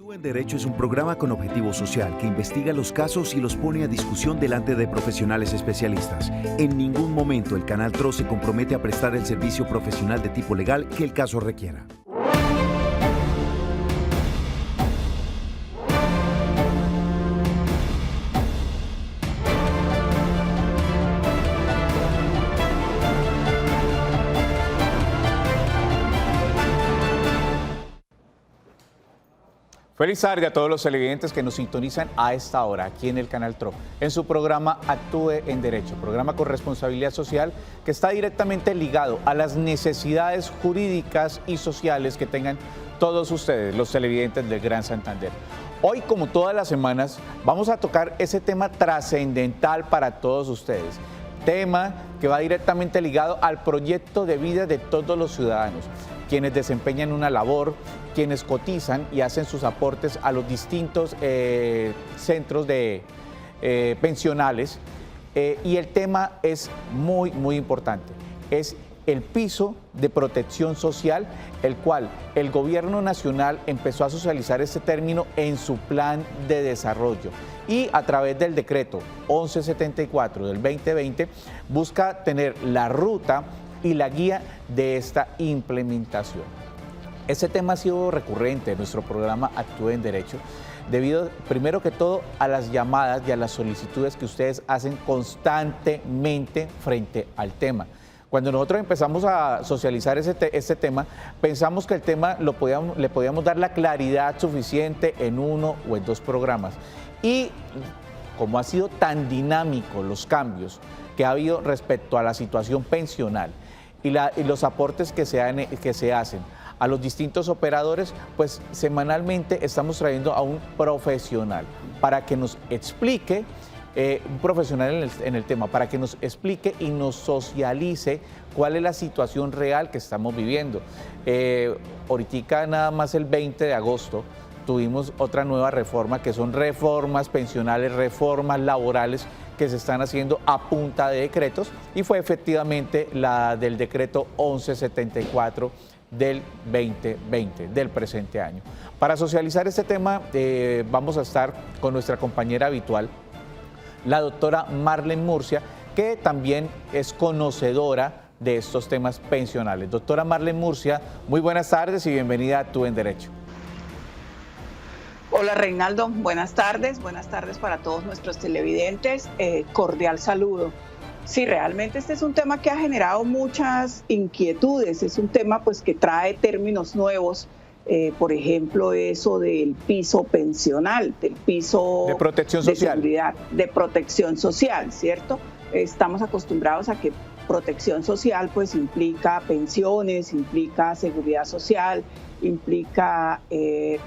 Actúa en Derecho es un programa con objetivo social que investiga los casos y los pone a discusión delante de profesionales especialistas. En ningún momento el Canal TRO se compromete a prestar el servicio profesional de tipo legal que el caso requiera. Feliz tarde a todos los televidentes que nos sintonizan a esta hora aquí en el Canal TRO, en su programa Actúe en Derecho, programa con responsabilidad social que está directamente ligado a las necesidades jurídicas y sociales que tengan todos ustedes, los televidentes del Gran Santander. Hoy, como todas las semanas, vamos a tocar ese tema trascendental para todos ustedes, tema que va directamente ligado al proyecto de vida de todos los ciudadanos, quienes desempeñan una labor, quienes cotizan y hacen sus aportes a los distintos centros de pensionales. Y el tema es muy importante, es el piso de protección social, el cual el gobierno nacional empezó a socializar este término en su plan de desarrollo y a través del decreto 1174 del 2020 busca tener la ruta y la guía de esta implementación. Ese tema ha sido recurrente en nuestro programa Actúe en Derecho, debido primero que todo a las llamadas y a las solicitudes que ustedes hacen constantemente frente al tema. Cuando nosotros empezamos a socializar este tema, pensamos que el tema le podíamos dar la claridad suficiente en uno o en dos programas. Y como ha sido tan dinámico los cambios que ha habido respecto a la situación pensional y los aportes que se hacen a los distintos operadores, pues semanalmente estamos trayendo a un profesional para que nos explique, un profesional en el tema, para que nos explique y nos socialice cuál es la situación real que estamos viviendo. Ahorita nada más el 20 de agosto tuvimos otra nueva reforma, que son reformas pensionales, reformas laborales que se están haciendo a punta de decretos, y fue efectivamente la del decreto 1174 del 2020, del presente año. Para socializar este tema vamos a estar con nuestra compañera habitual, la doctora Marlene Murcia, que también es conocedora de estos temas pensionales. Doctora Marlene Murcia, muy buenas tardes y bienvenida a Actúe en Derecho. Hola Reinaldo, buenas tardes para todos nuestros televidentes, cordial saludo. Sí, realmente este es un tema que ha generado muchas inquietudes, es un tema pues que trae términos nuevos, por ejemplo eso del piso pensional, del piso de protección social, de seguridad, de protección social, ¿cierto? Estamos acostumbrados a que protección social pues implica pensiones, implica seguridad social, implica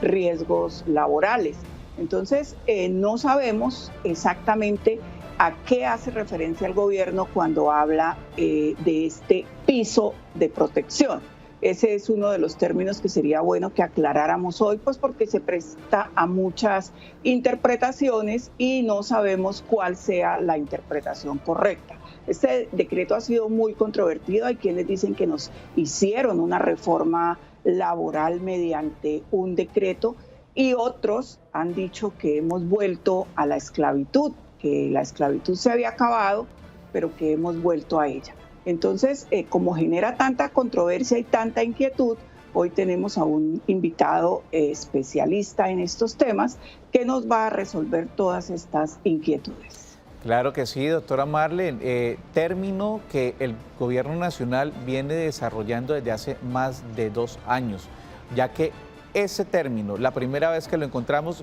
riesgos laborales. Entonces no sabemos exactamente a qué hace referencia el gobierno cuando habla de este piso de protección. Ese es uno de los términos que sería bueno que aclaráramos hoy, pues porque se presta a muchas interpretaciones y no sabemos cuál sea la interpretación correcta. Este decreto ha sido muy controvertido, hay quienes dicen que nos hicieron una reforma laboral mediante un decreto y otros han dicho que hemos vuelto a la esclavitud, que la esclavitud se había acabado, pero que hemos vuelto a ella. Entonces, como genera tanta controversia y tanta inquietud, hoy tenemos a un invitado especialista en estos temas que nos va a resolver todas estas inquietudes. Claro que sí, doctora Marlene. Término que el gobierno nacional viene desarrollando desde hace más de 2 años, ya que ese término, la primera vez que lo encontramos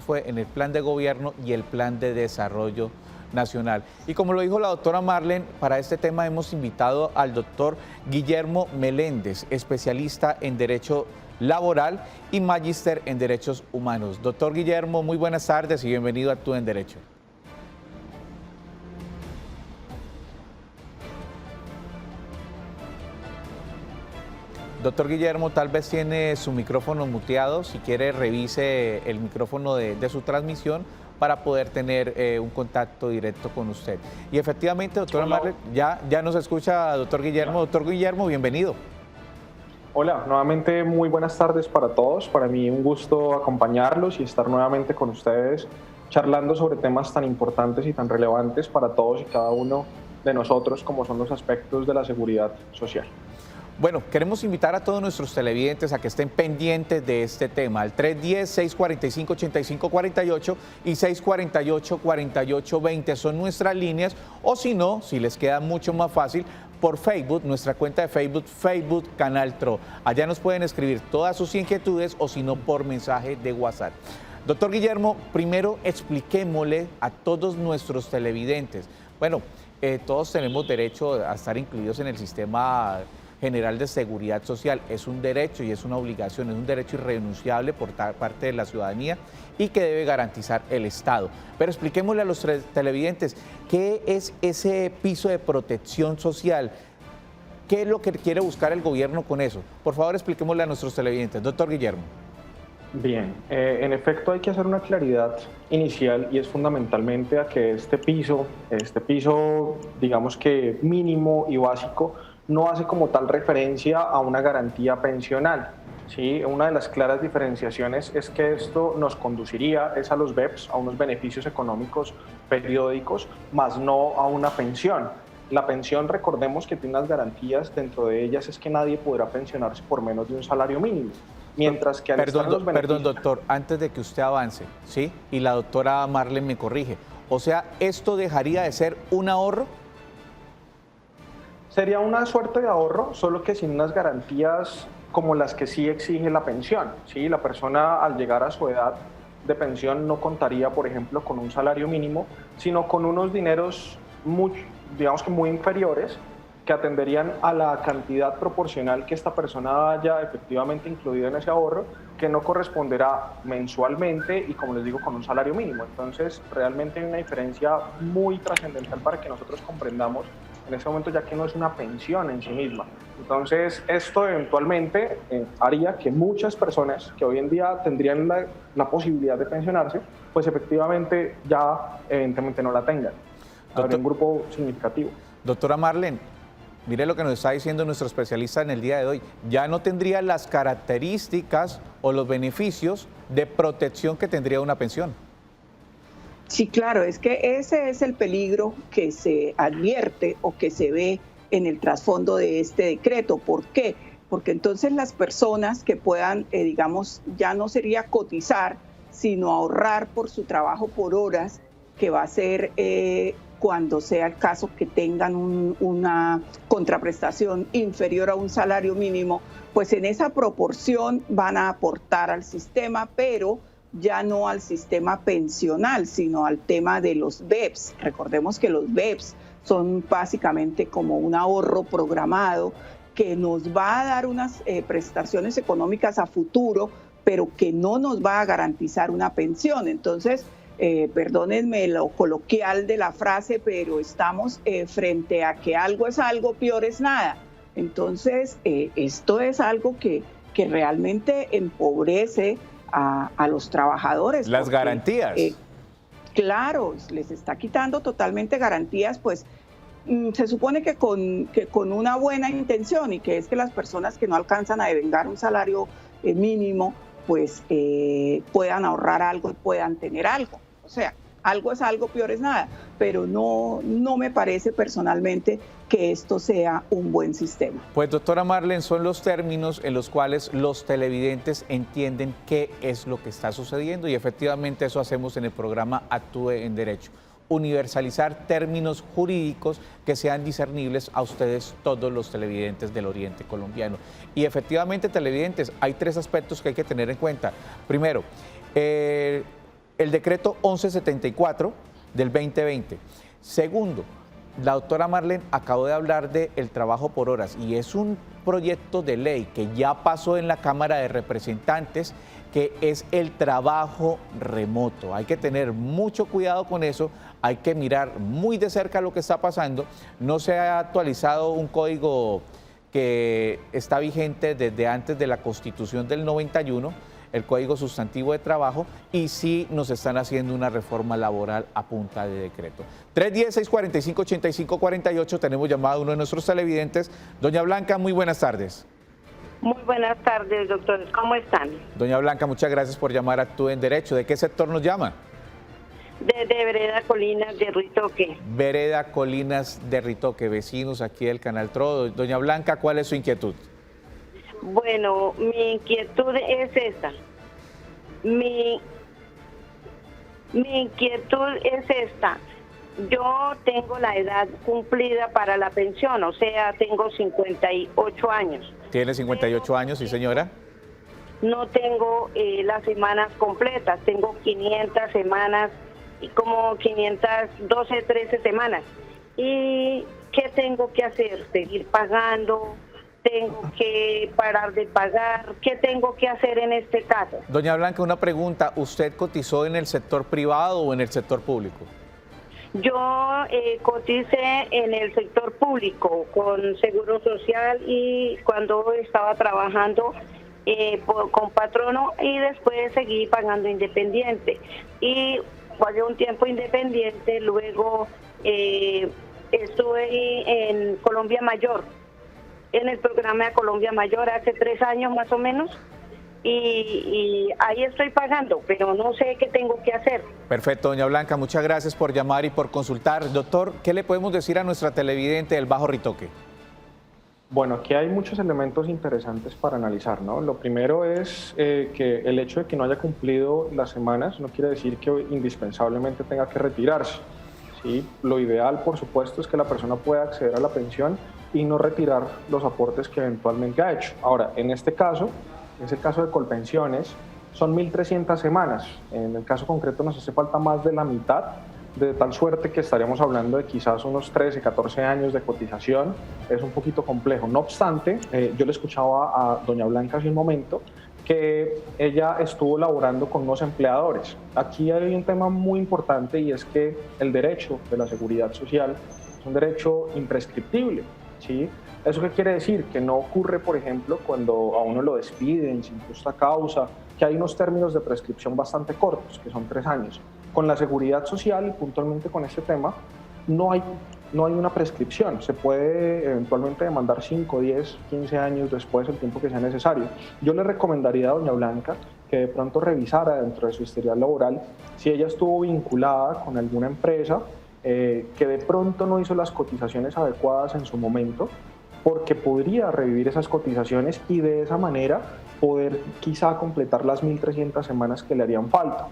fue en el plan de gobierno y el plan de desarrollo nacional. Y como lo dijo la doctora Marlene, para este tema hemos invitado al doctor Guillermo Meléndez, especialista en Derecho Laboral y magíster en Derechos Humanos. Doctor Guillermo, muy buenas tardes y bienvenido a Actúe en Derecho. Doctor Guillermo, tal vez tiene su micrófono muteado, si quiere revise el micrófono de su transmisión para poder tener un contacto directo con usted. Y efectivamente, doctora Marlene, ya nos escucha doctor Guillermo. Doctor Guillermo, bienvenido. Hola, nuevamente muy buenas tardes para todos. Para mí un gusto acompañarlos y estar nuevamente con ustedes charlando sobre temas tan importantes y tan relevantes para todos y cada uno de nosotros, como son los aspectos de la seguridad social. Bueno, queremos invitar a todos nuestros televidentes a que estén pendientes de este tema, al 310-645-8548 y 648-4820 son nuestras líneas, o si no, si les queda mucho más fácil, por Facebook, nuestra cuenta de Facebook, Facebook Canal TRO. Allá nos pueden escribir todas sus inquietudes o si no, por mensaje de WhatsApp. Doctor Guillermo, primero expliquémosle a todos nuestros televidentes. Bueno, todos tenemos derecho a estar incluidos en el sistema general de seguridad social. Es un derecho y es una obligación, es un derecho irrenunciable por parte de la ciudadanía y que debe garantizar el Estado. Pero expliquémosle a los televidentes qué es ese piso de protección social, qué es lo que quiere buscar el gobierno con eso. Por favor, expliquémosle a nuestros televidentes. Doctor Guillermo. Bien, en efecto hay que hacer una claridad inicial y es fundamentalmente a que este piso, digamos que mínimo y básico, no hace como tal referencia a una garantía pensional. ¿Sí? Una de las claras diferenciaciones es que esto nos conduciría a los BEPS, a unos beneficios económicos periódicos, más no a una pensión. La pensión, recordemos que tiene unas garantías, dentro de ellas es que nadie podrá pensionarse por menos de un salario mínimo. Mientras que Perdón, doctor, antes de que usted avance, ¿sí? Y la doctora Marlen me corrige. O sea, ¿esto dejaría de ser un ahorro? Sería una suerte de ahorro, solo que sin unas garantías como las que sí exige la pensión. ¿Sí? La persona al llegar a su edad de pensión no contaría, por ejemplo, con un salario mínimo, sino con unos dineros digamos que muy inferiores, que atenderían a la cantidad proporcional que esta persona haya efectivamente incluido en ese ahorro, que no corresponderá mensualmente y, como les digo, con un salario mínimo. Entonces, realmente hay una diferencia muy trascendental para que nosotros comprendamos en ese momento, ya que no es una pensión en sí misma. Entonces, esto eventualmente haría que muchas personas que hoy en día tendrían la posibilidad de pensionarse, pues efectivamente ya evidentemente no la tengan. Habría un grupo significativo. Doctora Marlen, mire lo que nos está diciendo nuestro especialista en el día de hoy. Ya no tendría las características o los beneficios de protección que tendría una pensión. Sí, claro, es que ese es el peligro que se advierte o que se ve en el trasfondo de este decreto. ¿Por qué? Porque entonces las personas que puedan, digamos, ya no sería cotizar, sino ahorrar por su trabajo por horas, que va a ser cuando sea el caso que tengan una contraprestación inferior a un salario mínimo, pues en esa proporción van a aportar al sistema, pero ya no al sistema pensional, sino al tema de los BEPS. Recordemos que los BEPS son básicamente como un ahorro programado que nos va a dar unas prestaciones económicas a futuro, pero que no nos va a garantizar una pensión. Entonces, perdónenme lo coloquial de la frase, pero estamos frente a que algo es algo, peor es nada. Entonces, esto es algo que realmente empobrece a los trabajadores. Las garantías. Claro, les está quitando totalmente garantías, pues se supone que con una buena intención, y que es que las personas que no alcanzan a devengar un salario mínimo, pues puedan ahorrar algo y puedan tener algo. O sea, algo es algo, peor es nada, pero no me parece personalmente que esto sea un buen sistema. Pues doctora Marlen, son los términos en los cuales los televidentes entienden qué es lo que está sucediendo y efectivamente eso hacemos en el programa Actúe en Derecho. Universalizar términos jurídicos que sean discernibles a ustedes, todos los televidentes del Oriente colombiano. Y efectivamente, televidentes, hay tres aspectos que hay que tener en cuenta. Primero, el decreto 1174 del 2020. Segundo, la doctora Marlen acabó de hablar del trabajo por horas y es un proyecto de ley que ya pasó en la Cámara de Representantes, que es el trabajo remoto. Hay que tener mucho cuidado con eso, hay que mirar muy de cerca lo que está pasando. No se ha actualizado un código que está vigente desde antes de la Constitución del 91, el Código Sustantivo de Trabajo, y sí nos están haciendo una reforma laboral a punta de decreto. 310-645-8548, tenemos llamado a uno de nuestros televidentes. Doña Blanca, muy buenas tardes. Muy buenas tardes, doctores. ¿Cómo están? Doña Blanca, muchas gracias por llamar a Actúe en Derecho. ¿De qué sector nos llama? Desde Vereda Colinas de Ritoque. Vereda Colinas de Ritoque, vecinos aquí del Canal TRO. Doña Blanca, ¿cuál es su inquietud? Bueno, mi inquietud es esta. Mi inquietud es esta. Yo tengo la edad cumplida para la pensión, o sea, tengo 58 años. ¿Tiene 58 años, sí señora? No tengo las semanas completas, tengo 500 semanas y como 512, 13 semanas. ¿Y qué tengo que hacer? ¿Seguir pagando? ¿Tengo que parar de pagar? ¿Qué tengo que hacer en este caso? Doña Blanca, una pregunta. ¿Usted cotizó en el sector privado o en el sector público? Yo coticé en el sector público con Seguro Social y cuando estaba trabajando con patrono y después seguí pagando independiente. Y pasé un tiempo independiente, luego estuve en Colombia Mayor, en el programa de Colombia Mayor hace 3 años más o menos. Y ahí estoy pagando, pero no sé qué tengo que hacer. Perfecto, doña Blanca, muchas gracias por llamar y por consultar. Doctor, ¿qué le podemos decir a nuestra televidente del Bajo Ritoque? Bueno, aquí hay muchos elementos interesantes para analizar, ¿no? Lo primero es que el hecho de que no haya cumplido las semanas no quiere decir que indispensablemente tenga que retirarse, ¿sí? Lo ideal, por supuesto, es que la persona pueda acceder a la pensión y no retirar los aportes que eventualmente ha hecho. Ahora, en este caso, es el caso de Colpensiones, son 1.300 semanas. En el caso concreto nos hace falta más de la mitad, de tal suerte que estaríamos hablando de quizás unos 13, 14 años de cotización. Es un poquito complejo. No obstante, yo le escuchaba a doña Blanca hace un momento que ella estuvo laborando con unos empleadores. Aquí hay un tema muy importante y es que el derecho de la seguridad social es un derecho imprescriptible, ¿sí? ¿Eso qué quiere decir? Que no ocurre, por ejemplo, cuando a uno lo despiden sin justa causa, que hay unos términos de prescripción bastante cortos, que son 3 años. Con la seguridad social y puntualmente con este tema, no hay una prescripción. Se puede eventualmente demandar 5, 10, 15 años después, el tiempo que sea necesario. Yo le recomendaría a doña Blanca que de pronto revisara dentro de su historial laboral si ella estuvo vinculada con alguna empresa que de pronto no hizo las cotizaciones adecuadas en su momento, porque podría revivir esas cotizaciones y de esa manera poder quizá completar las 1.300 semanas que le harían falta.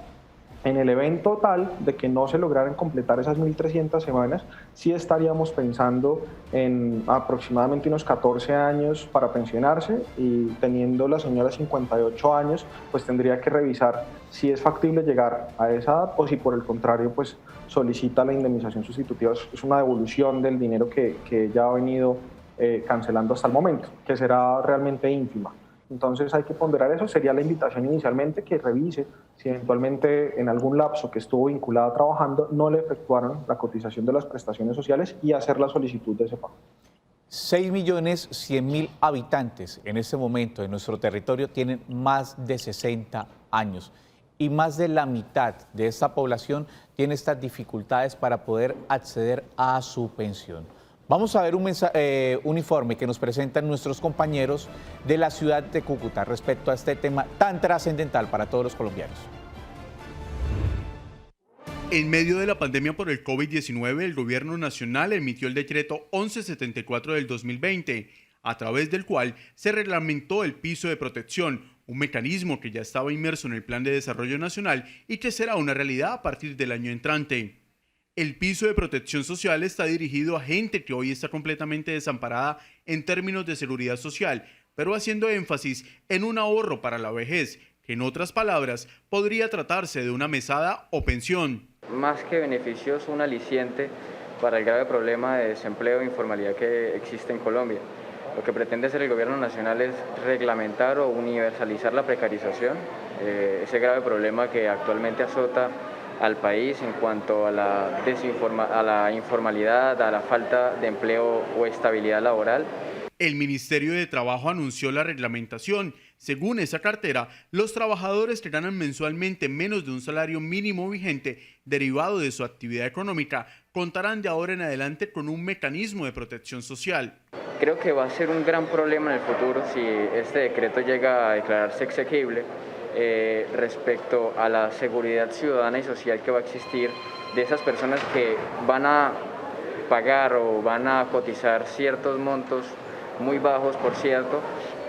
En el evento tal de que no se lograran completar esas 1.300 semanas, sí estaríamos pensando en aproximadamente unos 14 años para pensionarse y teniendo la señora 58 años, pues tendría que revisar si es factible llegar a esa edad o si por el contrario pues solicita la indemnización sustitutiva. Es una devolución del dinero que ya ha venido cancelando hasta el momento, que será realmente ínfima. Entonces hay que ponderar eso. Sería la invitación inicialmente que revise si eventualmente en algún lapso que estuvo vinculada trabajando no le efectuaron la cotización de las prestaciones sociales y hacer la solicitud de ese pago. 6.100.000 habitantes en este momento en nuestro territorio tienen más de 60 años y más de la mitad de esta población tiene estas dificultades para poder acceder a su pensión. Vamos a ver un informe que nos presentan nuestros compañeros de la ciudad de Cúcuta respecto a este tema tan trascendental para todos los colombianos. En medio de la pandemia por el COVID-19, el Gobierno Nacional emitió el decreto 1174 del 2020, a través del cual se reglamentó el piso de protección, un mecanismo que ya estaba inmerso en el Plan de Desarrollo Nacional y que será una realidad a partir del año entrante. El piso de protección social está dirigido a gente que hoy está completamente desamparada en términos de seguridad social, pero haciendo énfasis en un ahorro para la vejez, que en otras palabras podría tratarse de una mesada o pensión. Más que beneficioso, un aliciente para el grave problema de desempleo e informalidad que existe en Colombia. Lo que pretende hacer el Gobierno Nacional es reglamentar o universalizar la precarización, ese grave problema que actualmente azota al país en cuanto a la informalidad, a la falta de empleo o estabilidad laboral. El Ministerio de Trabajo anunció la reglamentación. Según esa cartera, los trabajadores que ganan mensualmente menos de un salario mínimo vigente derivado de su actividad económica contarán de ahora en adelante con un mecanismo de protección social. Creo que va a ser un gran problema en el futuro si este decreto llega a declararse exequible respecto a la seguridad ciudadana y social que va a existir de esas personas que van a pagar o van a cotizar ciertos montos muy bajos, por cierto,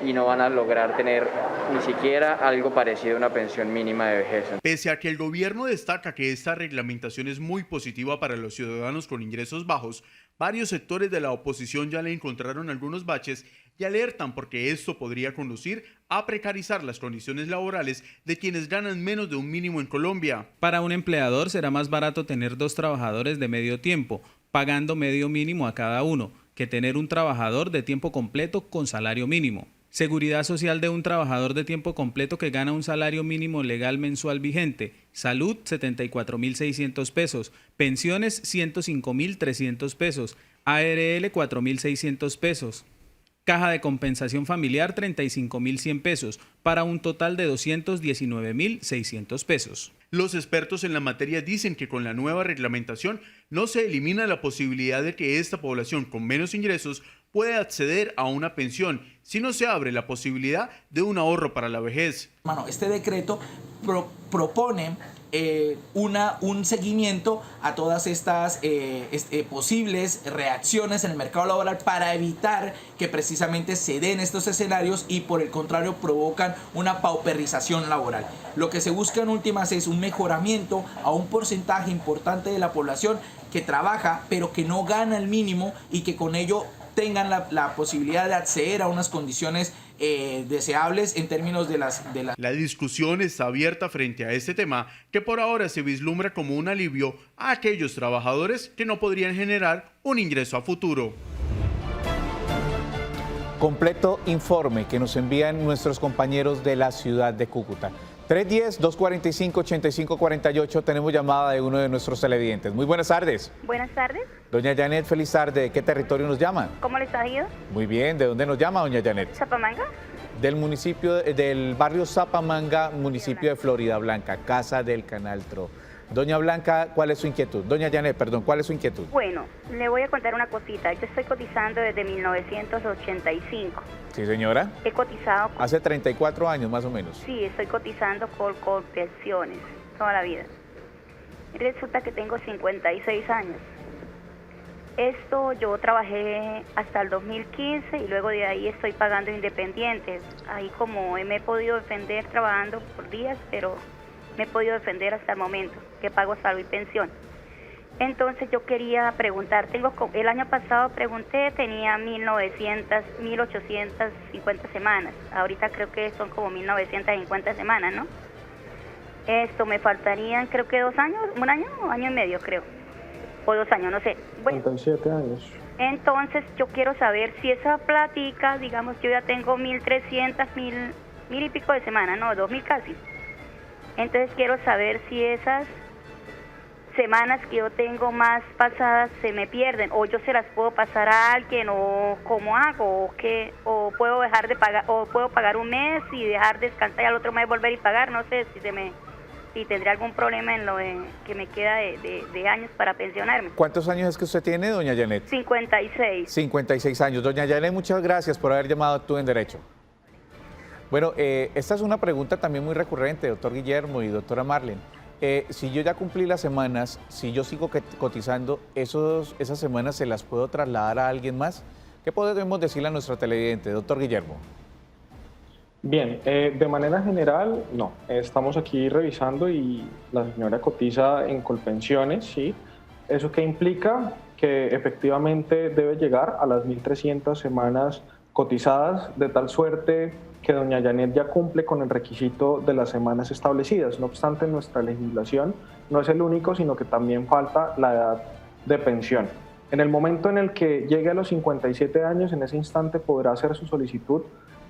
y no van a lograr tener ni siquiera algo parecido a una pensión mínima de vejez. Pese a que el gobierno destaca que esta reglamentación es muy positiva para los ciudadanos con ingresos bajos, varios sectores de la oposición ya le encontraron algunos baches y alertan porque esto podría conducir a precarizar las condiciones laborales de quienes ganan menos de un mínimo en Colombia. Para un empleador será más barato tener 2 trabajadores de medio tiempo, pagando medio mínimo a cada uno, que tener un trabajador de tiempo completo con salario mínimo. Seguridad social de un trabajador de tiempo completo que gana un salario mínimo legal mensual vigente. Salud, 74.600 pesos. Pensiones, 105.300 pesos. ARL, 4.600 pesos. Caja de compensación familiar, 35.100 pesos, para un total de 219.600 pesos. Los expertos en la materia dicen que con la nueva reglamentación no se elimina la posibilidad de que esta población con menos ingresos pueda acceder a una pensión, si no se abre la posibilidad de un ahorro para la vejez. Este decreto propone un seguimiento a todas estas posibles reacciones en el mercado laboral para evitar que precisamente se den estos escenarios y por el contrario provocan una pauperización laboral. Lo que se busca en últimas es un mejoramiento a un porcentaje importante de la población que trabaja pero que no gana el mínimo y que con ello tengan la posibilidad de acceder a unas condiciones deseables en términos de las... La discusión está abierta frente a este tema que por ahora se vislumbra como un alivio a aquellos trabajadores que no podrían generar un ingreso a futuro. Completo informe que nos envían nuestros compañeros de la ciudad de Cúcuta. 310-245-8548, tenemos llamada de uno de nuestros televidentes. Muy buenas tardes. Buenas tardes. Doña Janet, feliz tarde. ¿De qué territorio nos llama? ¿Cómo les ha ido? Muy bien. ¿De dónde nos llama, doña Janet? ¿Zapamanga? Del municipio, del barrio Zapamanga, municipio de Florida Blanca, Casa del Canal Tro. Doña Blanca, ¿cuál es su inquietud? Doña Janet, perdón, ¿cuál es su inquietud? Bueno, le voy a contar una cosita. Yo estoy cotizando desde 1985. Sí, señora. He cotizado... Hace 34 años, más o menos. Sí, estoy cotizando con pensiones toda la vida. Resulta que tengo 56 años. Esto yo trabajé hasta el 2015 y luego de ahí estoy pagando independientes. Ahí como me he podido defender trabajando por días, pero me he podido defender hasta el momento, que pago salud y pensión. Entonces yo quería preguntar, el año pasado pregunté, tenía 1850 semanas, ahorita creo que son como 1950 semanas, ¿no? Esto me faltarían creo que 2 años, un año o año y medio creo, o 2 años, no sé. Bueno, 37 años. Entonces yo quiero saber si esa plática, digamos, yo ya tengo 1.300, mil y pico de semanas, no, 2.000 casi. Entonces quiero saber si esas semanas que yo tengo más pasadas se me pierden o yo se las puedo pasar a alguien o cómo hago o puedo dejar de pagar o puedo pagar un mes y dejar descansar y al otro mes volver y pagar, no sé si tendré algún problema en lo que me queda de años para pensionarme. ¿Cuántos años es que usted tiene, doña Janet? 56. 56 años. Doña Janet, muchas gracias por haber llamado a Actúe en Derecho. Bueno, esta es una pregunta también muy recurrente, doctor Guillermo y doctora Marlene. Si yo ya cumplí las semanas, si yo sigo cotizando, esas semanas se las puedo trasladar a alguien más. ¿Qué podemos decirle a nuestra televidente, doctor Guillermo? Bien, de manera general, no. Estamos aquí revisando y la señora cotiza en Colpensiones, ¿sí? ¿Eso qué implica? Que efectivamente debe llegar a las 1.300 semanas cotizadas, de tal suerte que doña Janet ya cumple con el requisito de las semanas establecidas. No obstante, nuestra legislación no es el único, sino que también falta la edad de pensión. En el momento en el que llegue a los 57 años, en ese instante podrá hacer su solicitud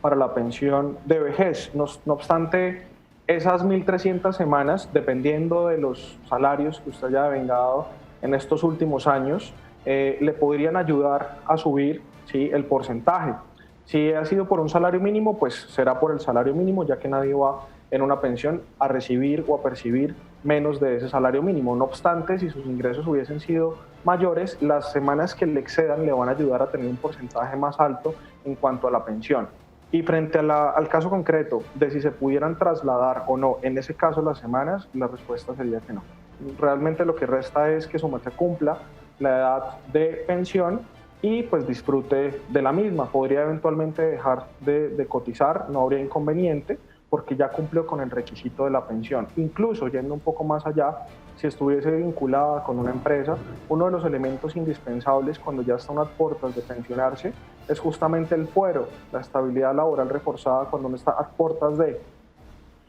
para la pensión de vejez. No obstante, esas 1.300 semanas, dependiendo de los salarios que usted haya devengado en estos últimos años, le podrían ayudar a subir, ¿sí?, el porcentaje. Si ha sido por un salario mínimo, pues será por el salario mínimo, ya que nadie va en una pensión a recibir o a percibir menos de ese salario mínimo. No obstante, si sus ingresos hubiesen sido mayores, las semanas que le excedan le van a ayudar a tener un porcentaje más alto en cuanto a la pensión. Y frente al caso concreto de si se pudieran trasladar o no, en ese caso las semanas, la respuesta sería que no. Realmente lo que resta es que su merced cumpla la edad de pensión y pues disfrute de la misma. Podría eventualmente dejar de cotizar, no habría inconveniente, porque ya cumplió con el requisito de la pensión. Incluso, yendo un poco más allá, si estuviese vinculada con una empresa, uno de los elementos indispensables cuando ya están a puertas de pensionarse es justamente el fuero, la estabilidad laboral reforzada cuando uno está a puertas de,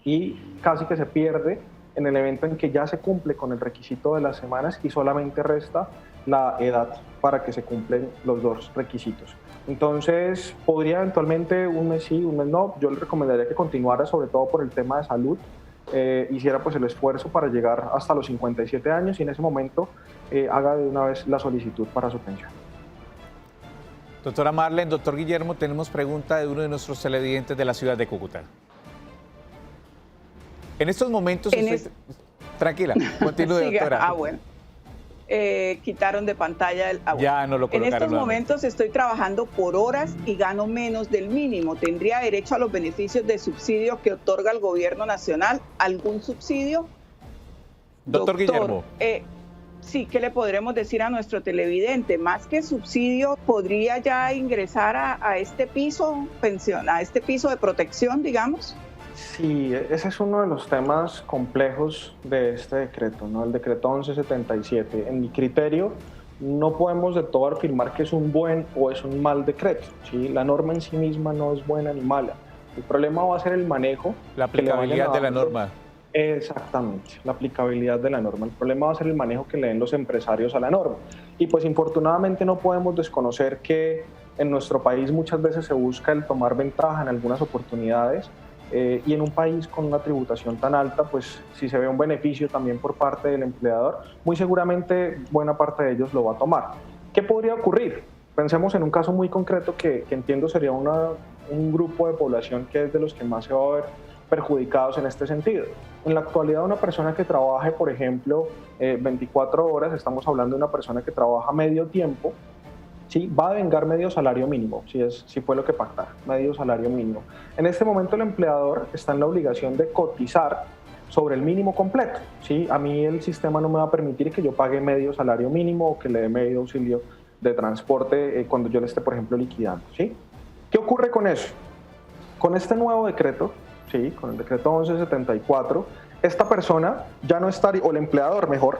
y casi que se pierde en el evento en que ya se cumple con el requisito de las semanas y solamente resta la edad para que se cumplen los dos requisitos. Entonces, podría eventualmente un mes sí, un mes no. Yo le recomendaría que continuara, sobre todo por el tema de salud, hiciera pues el esfuerzo para llegar hasta los 57 años y en ese momento haga de una vez la solicitud para su pensión. Doctora Marlene, doctor Guillermo, tenemos pregunta de uno de nuestros televidentes de la ciudad de Cúcuta. En estos momentos... Tranquila, continúe, doctora. Bueno. Quitaron de pantalla el agua. Ya no lo colocaron. En estos momentos estoy trabajando por horas y gano menos del mínimo. ¿Tendría derecho a los beneficios de subsidio que otorga el gobierno nacional? ¿Algún subsidio? Doctor Guillermo. Sí, ¿qué le podremos decir a nuestro televidente? Más que subsidio, ¿podría ya ingresar a este piso pensión, a este piso de protección, digamos? Sí, ese es uno de los temas complejos de este decreto, ¿no? El decreto 1177. En mi criterio, no podemos de todo afirmar que es un buen o es un mal decreto, ¿sí? La norma en sí misma no es buena ni mala. El problema va a ser el manejo. La aplicabilidad de la norma. Exactamente, la aplicabilidad de la norma. El problema va a ser el manejo que le den los empresarios a la norma. Y pues infortunadamente no podemos desconocer que en nuestro país muchas veces se busca el tomar ventaja en algunas oportunidades. Y en un país con una tributación tan alta, pues si se ve un beneficio también por parte del empleador, muy seguramente buena parte de ellos lo va a tomar. ¿Qué podría ocurrir? Pensemos en un caso muy concreto que entiendo sería un grupo de población que es de los que más se va a ver perjudicados en este sentido. En la actualidad, una persona que trabaje, por ejemplo, 24 horas, estamos hablando de una persona que trabaja medio tiempo, ¿sí? Va a devengar medio salario mínimo, si fue lo que pactaron, medio salario mínimo. En este momento el empleador está en la obligación de cotizar sobre el mínimo completo, ¿sí? A mí el sistema no me va a permitir que yo pague medio salario mínimo o que le dé medio auxilio de transporte cuando yo le esté, por ejemplo, liquidando, ¿sí? ¿Qué ocurre con eso? Con este nuevo decreto, ¿sí? Con el decreto 1174, esta persona ya no estaría, o el empleador mejor,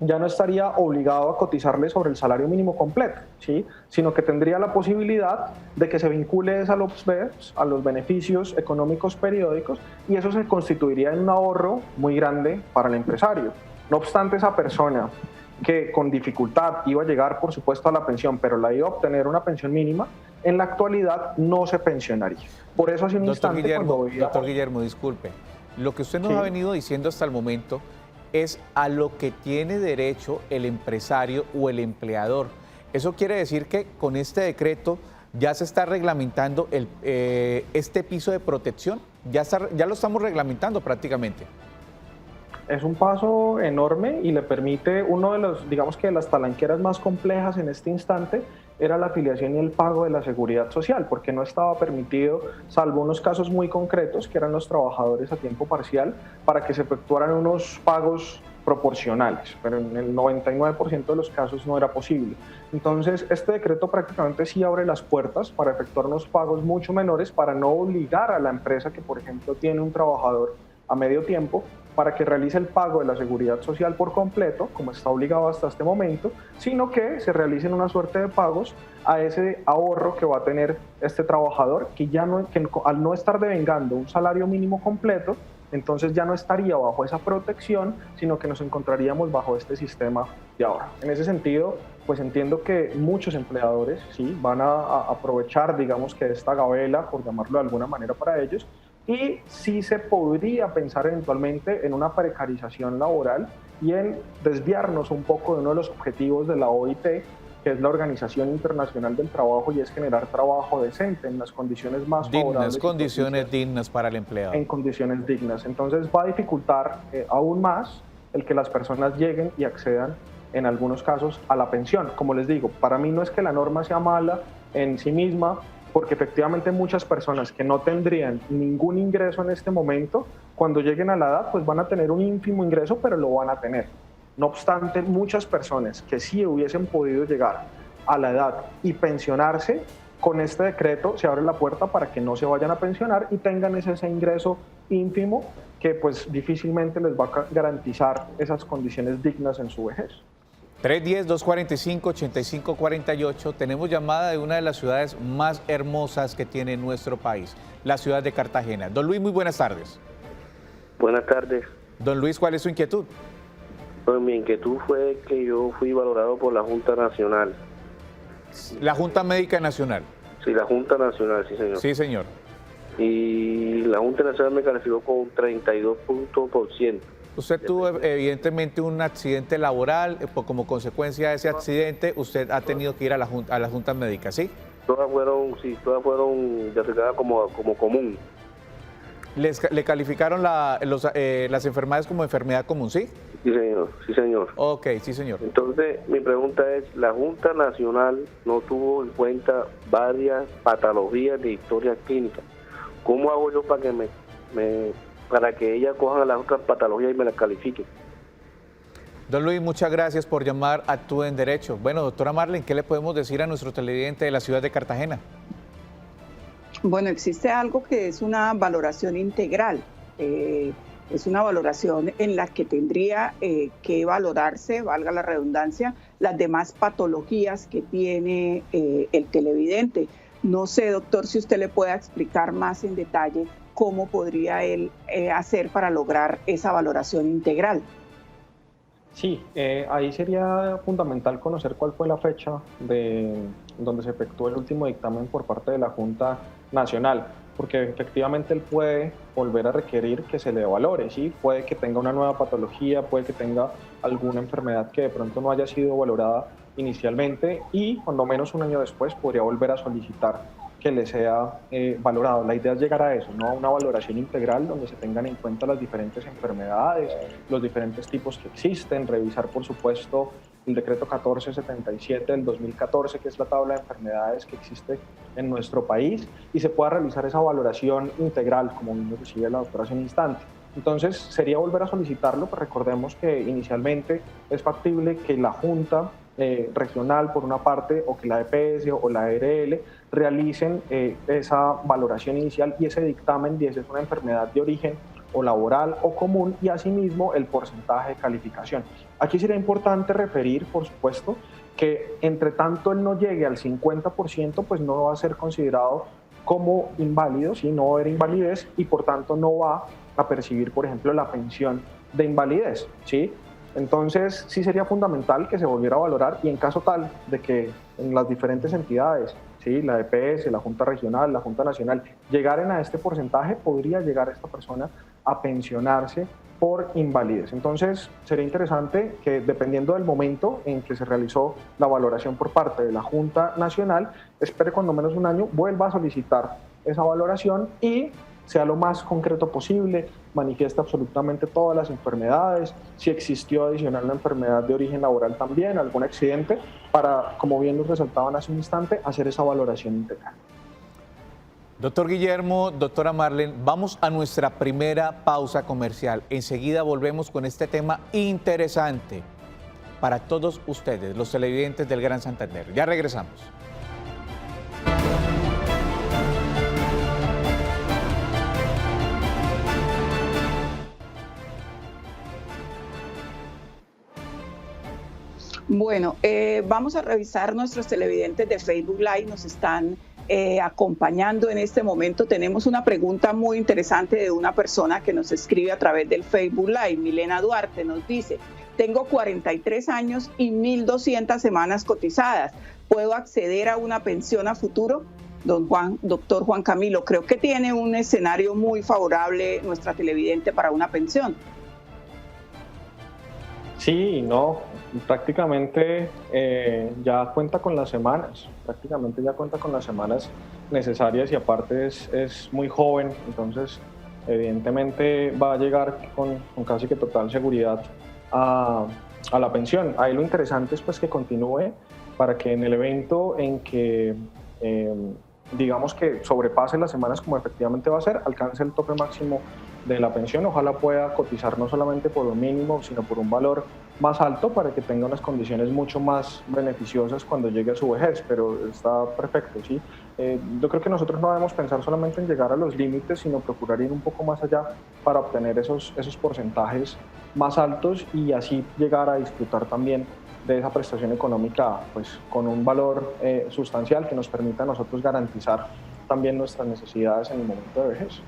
ya no estaría obligado a cotizarle sobre el salario mínimo completo, ¿sí? Sino que tendría la posibilidad de que se vincule a los BEPS, a los beneficios económicos periódicos, y eso se constituiría en un ahorro muy grande para el empresario. No obstante, esa persona que con dificultad iba a llegar, por supuesto, a la pensión, pero la iba a obtener una pensión mínima, en la actualidad no se pensionaría. Por eso hace un instante... Doctor Guillermo, disculpe. Lo que usted nos ha venido diciendo hasta el momento es a lo que tiene derecho el empresario o el empleador. Eso quiere decir que con este decreto ya se está reglamentando este piso de protección, ya lo estamos reglamentando prácticamente. Es un paso enorme y le permite, uno de los, digamos que de las palanqueras más complejas en este instante era la afiliación y el pago de la seguridad social, porque no estaba permitido, salvo unos casos muy concretos, que eran los trabajadores a tiempo parcial, para que se efectuaran unos pagos proporcionales, pero en el 99% de los casos no era posible. Entonces, este decreto prácticamente sí abre las puertas para efectuar unos pagos mucho menores, para no obligar a la empresa que, por ejemplo, tiene un trabajador a medio tiempo, para que realice el pago de la seguridad social por completo, como está obligado hasta este momento, sino que se realicen una suerte de pagos a ese ahorro que va a tener este trabajador, que al no estar devengando un salario mínimo completo, entonces ya no estaría bajo esa protección, sino que nos encontraríamos bajo este sistema de ahorro. En ese sentido, pues entiendo que muchos empleadores sí van a aprovechar, digamos que esta gabela, por llamarlo de alguna manera para ellos, y sí se podría pensar eventualmente en una precarización laboral y en desviarnos un poco de uno de los objetivos de la OIT, que es la Organización Internacional del Trabajo, y es generar trabajo decente en las condiciones más favorables. Condiciones dignas para el empleado. En condiciones dignas. Entonces va a dificultar aún más el que las personas lleguen y accedan en algunos casos a la pensión. Como les digo, para mí no es que la norma sea mala en sí misma, porque efectivamente muchas personas que no tendrían ningún ingreso en este momento, cuando lleguen a la edad, pues van a tener un ínfimo ingreso, pero lo van a tener. No obstante, muchas personas que sí hubiesen podido llegar a la edad y pensionarse, con este decreto se abre la puerta para que no se vayan a pensionar y tengan ese ingreso ínfimo que pues difícilmente les va a garantizar esas condiciones dignas en su vejez. 310-245-8548. Tenemos llamada de una de las ciudades más hermosas que tiene nuestro país, la ciudad de Cartagena. Don Luis, muy buenas tardes. Buenas tardes. Don Luis, ¿cuál es su inquietud? Pues mi inquietud fue que yo fui valorado por la Junta Nacional. ¿La Junta Médica Nacional? Sí, la Junta Nacional, sí señor. Sí, señor. Y la Junta Nacional me calificó con un 32%. Usted tuvo evidentemente un accidente laboral, como consecuencia de ese accidente usted ha tenido que ir a la Junta Médica, ¿sí? Todas fueron diagnosticadas como común. ¿Le calificaron las enfermedades como enfermedad común, sí? Sí, señor. Sí, señor. Ok, sí, señor. Entonces, mi pregunta es, la Junta Nacional no tuvo en cuenta varias patologías de historia clínica. ¿Cómo hago yo para que para que ella coja las otras patologías y me las califique? Don Luis, muchas gracias por llamar a Actúe en Derecho. Bueno, doctora Marlene, ¿qué le podemos decir a nuestro televidente de la ciudad de Cartagena? Bueno, existe algo que es una valoración integral. Es una valoración en la que tendría que valorarse, valga la redundancia, las demás patologías que tiene el televidente. No sé, doctor, si usted le pueda explicar más en detalle cómo podría él hacer para lograr esa valoración integral. Sí, ahí sería fundamental conocer cuál fue la fecha donde se efectuó el último dictamen por parte de la Junta Nacional, porque efectivamente él puede volver a requerir que se le valore, ¿sí? Puede que tenga una nueva patología, puede que tenga alguna enfermedad que de pronto no haya sido valorada inicialmente y cuando menos un año después podría volver a solicitar que le sea valorado. La idea es llegar a eso, ¿no? A una valoración integral donde se tengan en cuenta las diferentes enfermedades, los diferentes tipos que existen, revisar por supuesto el decreto 1477 del 2014, que es la tabla de enfermedades que existe en nuestro país, y se pueda realizar esa valoración integral, como bien nos decía la doctora hace un instante. Entonces sería volver a solicitarlo, pues recordemos que inicialmente es factible que la Junta regional por una parte o que la EPS o la ARL realicen esa valoración inicial y ese dictamen de si es una enfermedad de origen o laboral o común y asimismo el porcentaje de calificación. Aquí sería importante referir, por supuesto, que entre tanto él no llegue al 50%, pues no va a ser considerado como inválido, ¿sí? No va a haber invalidez y por tanto no va a percibir, por ejemplo, la pensión de invalidez, ¿sí? Entonces sí sería fundamental que se volviera a valorar y en caso tal de que en las diferentes entidades, ¿sí? La EPS, la Junta Regional, la Junta Nacional, llegaren a este porcentaje, podría llegar esta persona a pensionarse por invalidez. Entonces sería interesante que dependiendo del momento en que se realizó la valoración por parte de la Junta Nacional, espere cuando menos un año, vuelva a solicitar esa valoración y sea lo más concreto posible, manifiesta absolutamente todas las enfermedades, si existió adicional una enfermedad de origen laboral también, algún accidente, para, como bien nos resaltaban hace un instante, hacer esa valoración integral. Doctor Guillermo, doctora Marlene, vamos a nuestra primera pausa comercial. Enseguida volvemos con este tema interesante para todos ustedes, los televidentes del Gran Santander. Ya regresamos. Bueno, vamos a revisar nuestros televidentes de Facebook Live, nos están acompañando en este momento. Tenemos una pregunta muy interesante de una persona que nos escribe a través del Facebook Live. Milena Duarte nos dice: tengo 43 años y 1.200 semanas cotizadas. ¿Puedo acceder a una pensión a futuro? Doctor Juan Camilo, creo que tiene un escenario muy favorable nuestra televidente para una pensión. Sí, no, prácticamente ya cuenta con las semanas, necesarias y aparte es muy joven, entonces evidentemente va a llegar con casi que total seguridad a la pensión. Ahí lo interesante es pues que continúe para que en el evento en que digamos que sobrepase las semanas como efectivamente va a ser, alcance el tope máximo de la pensión, ojalá pueda cotizar no solamente por un mínimo, sino por un valor más alto para que tenga unas condiciones mucho más beneficiosas cuando llegue a su vejez, pero está perfecto, ¿sí? Yo creo que nosotros no debemos pensar solamente en llegar a los límites, sino procurar ir un poco más allá para obtener esos porcentajes más altos y así llegar a disfrutar también de esa prestación económica pues, con un valor sustancial que nos permita a nosotros garantizar también nuestras necesidades en el momento de vejez.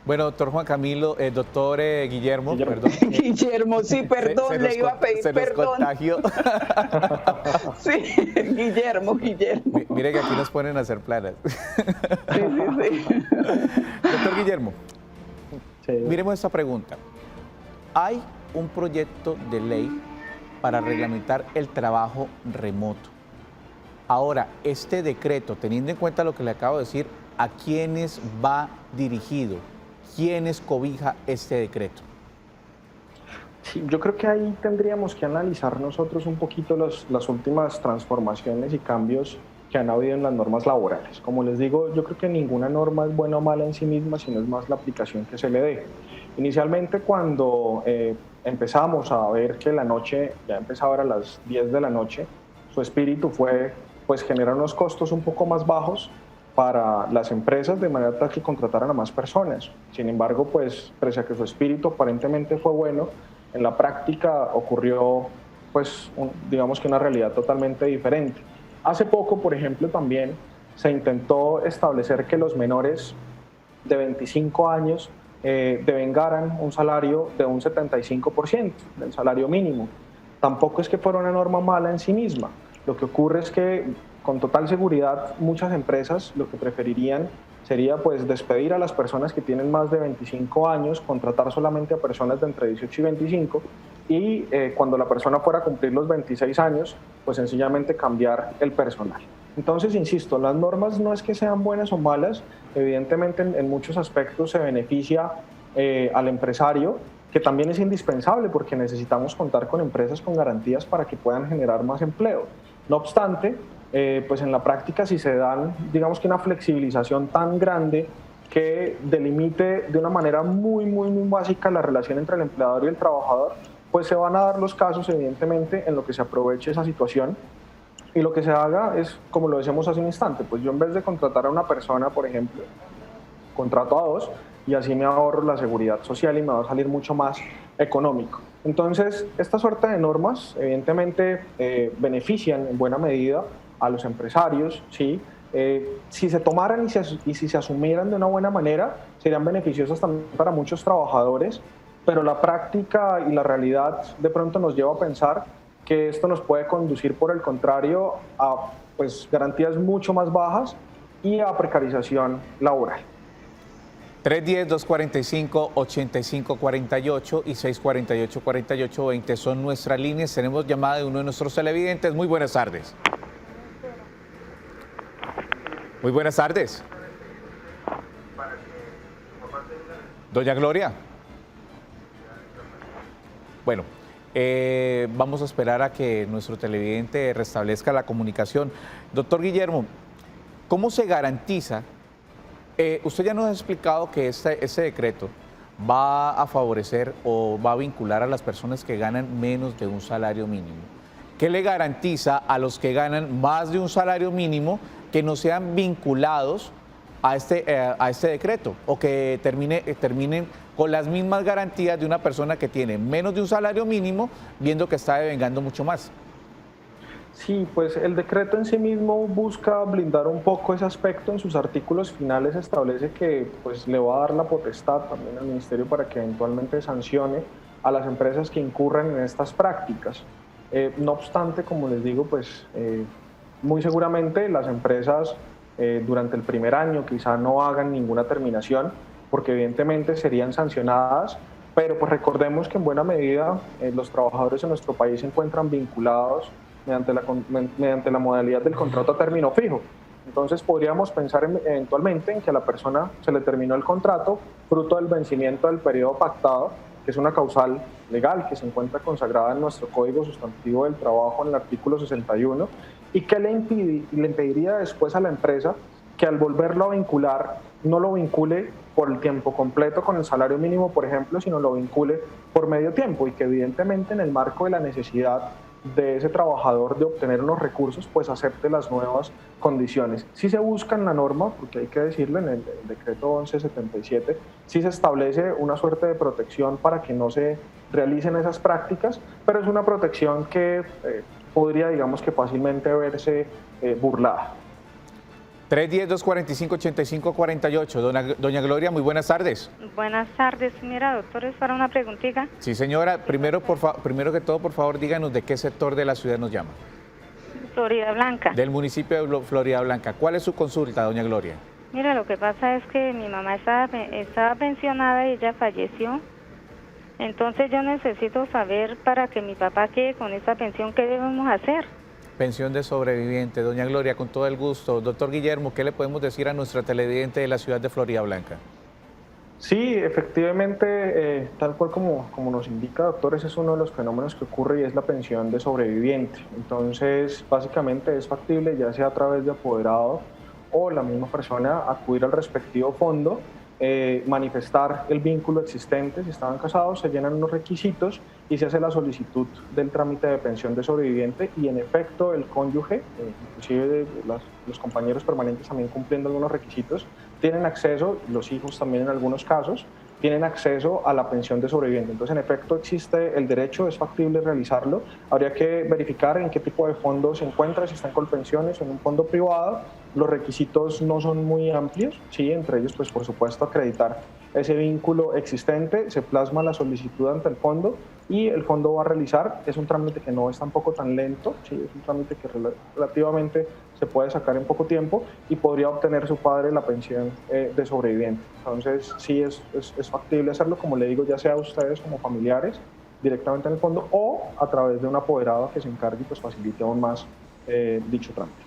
Bueno, doctor Juan Camilo, doctor Guillermo, perdón. Guillermo, sí, perdón, le iba a pedir perdón. Se nos contagió. Sí, Guillermo. Mire que aquí nos ponen a hacer planas. Sí. Doctor Guillermo, sí. Miremos esta pregunta. Hay un proyecto de ley para reglamentar el trabajo remoto. Ahora, este decreto, teniendo en cuenta lo que le acabo de decir, ¿a quiénes va dirigido? ¿Quiénes cobija este decreto? Sí, yo creo que ahí tendríamos que analizar nosotros un poquito las últimas transformaciones y cambios que han habido en las normas laborales. Como les digo, yo creo que ninguna norma es buena o mala en sí misma, sino es más la aplicación que se le dé. Inicialmente, cuando empezamos a ver que la noche ya empezaba a las 10 de la noche, su espíritu fue pues, generar unos costos un poco más bajos para las empresas de manera tal que contrataran a más personas. Sin embargo, pues, pese a que su espíritu aparentemente fue bueno, en la práctica ocurrió, pues, digamos que una realidad totalmente diferente. Hace poco, por ejemplo, también se intentó establecer que los menores de 25 años devengaran un salario de un 75% del salario mínimo. Tampoco es que fuera una norma mala en sí misma. Lo que ocurre es que con total seguridad muchas empresas lo que preferirían sería pues despedir a las personas que tienen más de 25 años, contratar solamente a personas de entre 18 y 25 y cuando la persona fuera a cumplir los 26 años, pues sencillamente cambiar el personal. Entonces, insisto, las normas no es que sean buenas o malas, evidentemente en muchos aspectos se beneficia al empresario, que también es indispensable porque necesitamos contar con empresas con garantías para que puedan generar más empleo. No obstante, pues en la práctica si se dan, digamos que una flexibilización tan grande que delimite de una manera muy básica la relación entre el empleador y el trabajador, pues se van a dar los casos evidentemente en lo que se aproveche esa situación y lo que se haga es, como lo decíamos hace un instante, pues yo en vez de contratar a una persona, por ejemplo, contrato a dos y así me ahorro la seguridad social y me va a salir mucho más económico. Entonces, esta suerte de normas evidentemente benefician en buena medida a los empresarios, ¿sí? Si se tomaran y si se asumieran de una buena manera, serían beneficiosas también para muchos trabajadores, pero la práctica y la realidad de pronto nos lleva a pensar que esto nos puede conducir, por el contrario, a pues, garantías mucho más bajas y a precarización laboral. 310-245-8548 y 648-4820 son nuestras líneas. Tenemos llamada de uno de nuestros televidentes. Muy buenas tardes. Muy buenas tardes. Doña Gloria. Bueno, vamos a esperar a que nuestro televidente restablezca la comunicación. Doctor Guillermo, ¿cómo se garantiza? Usted ya nos ha explicado que este decreto va a favorecer o va a vincular a las personas que ganan menos de un salario mínimo. ¿Qué le garantiza a los que ganan más de un salario mínimo que no sean vinculados a este decreto o que terminen con las mismas garantías de una persona que tiene menos de un salario mínimo, viendo que está devengando mucho más? Sí, pues el decreto en sí mismo busca blindar un poco ese aspecto. En sus artículos finales establece que pues, le va a dar la potestad también al Ministerio para que eventualmente sancione a las empresas que incurran en estas prácticas. No obstante, como les digo, pues muy seguramente las empresas durante el primer año quizá no hagan ninguna terminación porque evidentemente serían sancionadas pero pues recordemos que en buena medida los trabajadores en nuestro país se encuentran vinculados mediante la modalidad del contrato a término fijo. Entonces podríamos pensar eventualmente en que a la persona se le terminó el contrato fruto del vencimiento del periodo pactado, que es una causal legal que se encuentra consagrada en nuestro Código Sustantivo del Trabajo en el artículo 61, y que le impediría después a la empresa que al volverlo a vincular no lo vincule por el tiempo completo con el salario mínimo, por ejemplo, sino lo vincule por medio tiempo, y que evidentemente en el marco de la necesidad de ese trabajador de obtener unos recursos, pues acepte las nuevas condiciones. Sí se busca en la norma, porque hay que decirlo, en el decreto 1177, sí se establece una suerte de protección para que no se realicen esas prácticas, pero es una protección que podría, digamos que fácilmente verse burlada. 310-245-8548. Doña Gloria, muy buenas tardes. Buenas tardes. Mira, doctor, es para una preguntita. Sí, señora. Primero que todo, por favor, díganos de qué sector de la ciudad nos llama. Florida Blanca. Del municipio de Florida Blanca. ¿Cuál es su consulta, doña Gloria? Mira, lo que pasa es que mi mamá estaba pensionada y ella falleció. Entonces yo necesito saber, para que mi papá quede con esa pensión, ¿qué debemos hacer? Pensión de sobreviviente. Doña Gloria, con todo el gusto. Doctor Guillermo, ¿qué le podemos decir a nuestra televidente de la ciudad de Florida Blanca? Sí, efectivamente, tal cual como nos indica, doctor, ese es uno de los fenómenos que ocurre, y es la pensión de sobreviviente. Entonces, básicamente es factible, ya sea a través de apoderado o la misma persona, acudir al respectivo fondo, manifestar el vínculo existente. Si estaban casados, se llenan unos requisitos y se hace la solicitud del trámite de pensión de sobreviviente, y en efecto el cónyuge, inclusive los compañeros permanentes también cumpliendo algunos requisitos, tienen acceso, los hijos también en algunos casos, tienen acceso a la pensión de sobreviviente. Entonces, en efecto, existe el derecho, es factible realizarlo. Habría que verificar en qué tipo de fondo se encuentra, si está en Colpensiones o en un fondo privado. Los requisitos no son muy amplios, sí, entre ellos, pues por supuesto, acreditar ese vínculo existente, se plasma la solicitud ante el fondo y el fondo va a realizar. Es un trámite que no es tampoco tan lento, sí, es un trámite que relativamente se puede sacar en poco tiempo, y podría obtener su padre la pensión de sobreviviente. Entonces, sí es factible hacerlo, como le digo, ya sea ustedes como familiares directamente en el fondo, o a través de un apoderado que se encargue y pues facilite aún más dicho trámite.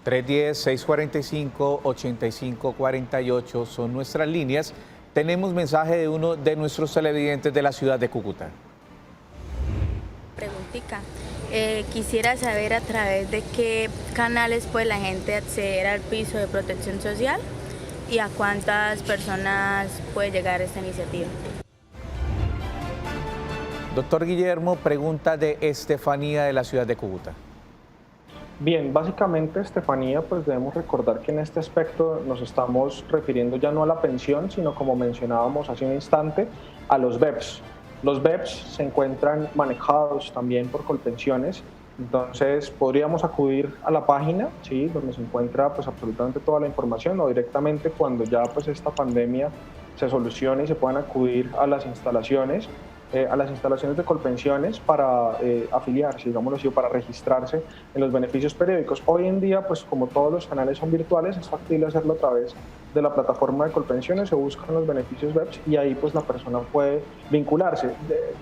310-645-8548 son nuestras líneas. Tenemos mensaje de uno de nuestros televidentes de la ciudad de Cúcuta. Preguntica. Quisiera saber a través de qué canales puede la gente acceder al piso de protección social y a cuántas personas puede llegar esta iniciativa. Doctor Guillermo, pregunta de Estefanía de la ciudad de Cúcuta. Bien, básicamente, Estefanía, pues debemos recordar que en este aspecto nos estamos refiriendo ya no a la pensión, sino, como mencionábamos hace un instante, a los BEPS. Los BEPS se encuentran manejados también por Colpensiones, entonces podríamos acudir a la página, ¿sí?, donde se encuentra pues absolutamente toda la información, o directamente cuando ya pues esta pandemia se solucione y se puedan acudir a las instalaciones de Colpensiones para afiliarse, digámoslo así, o para registrarse en los beneficios periódicos. Hoy en día, pues como todos los canales son virtuales, es factible hacerlo a través de la plataforma de Colpensiones, se buscan los beneficios BEPS y ahí pues la persona puede vincularse.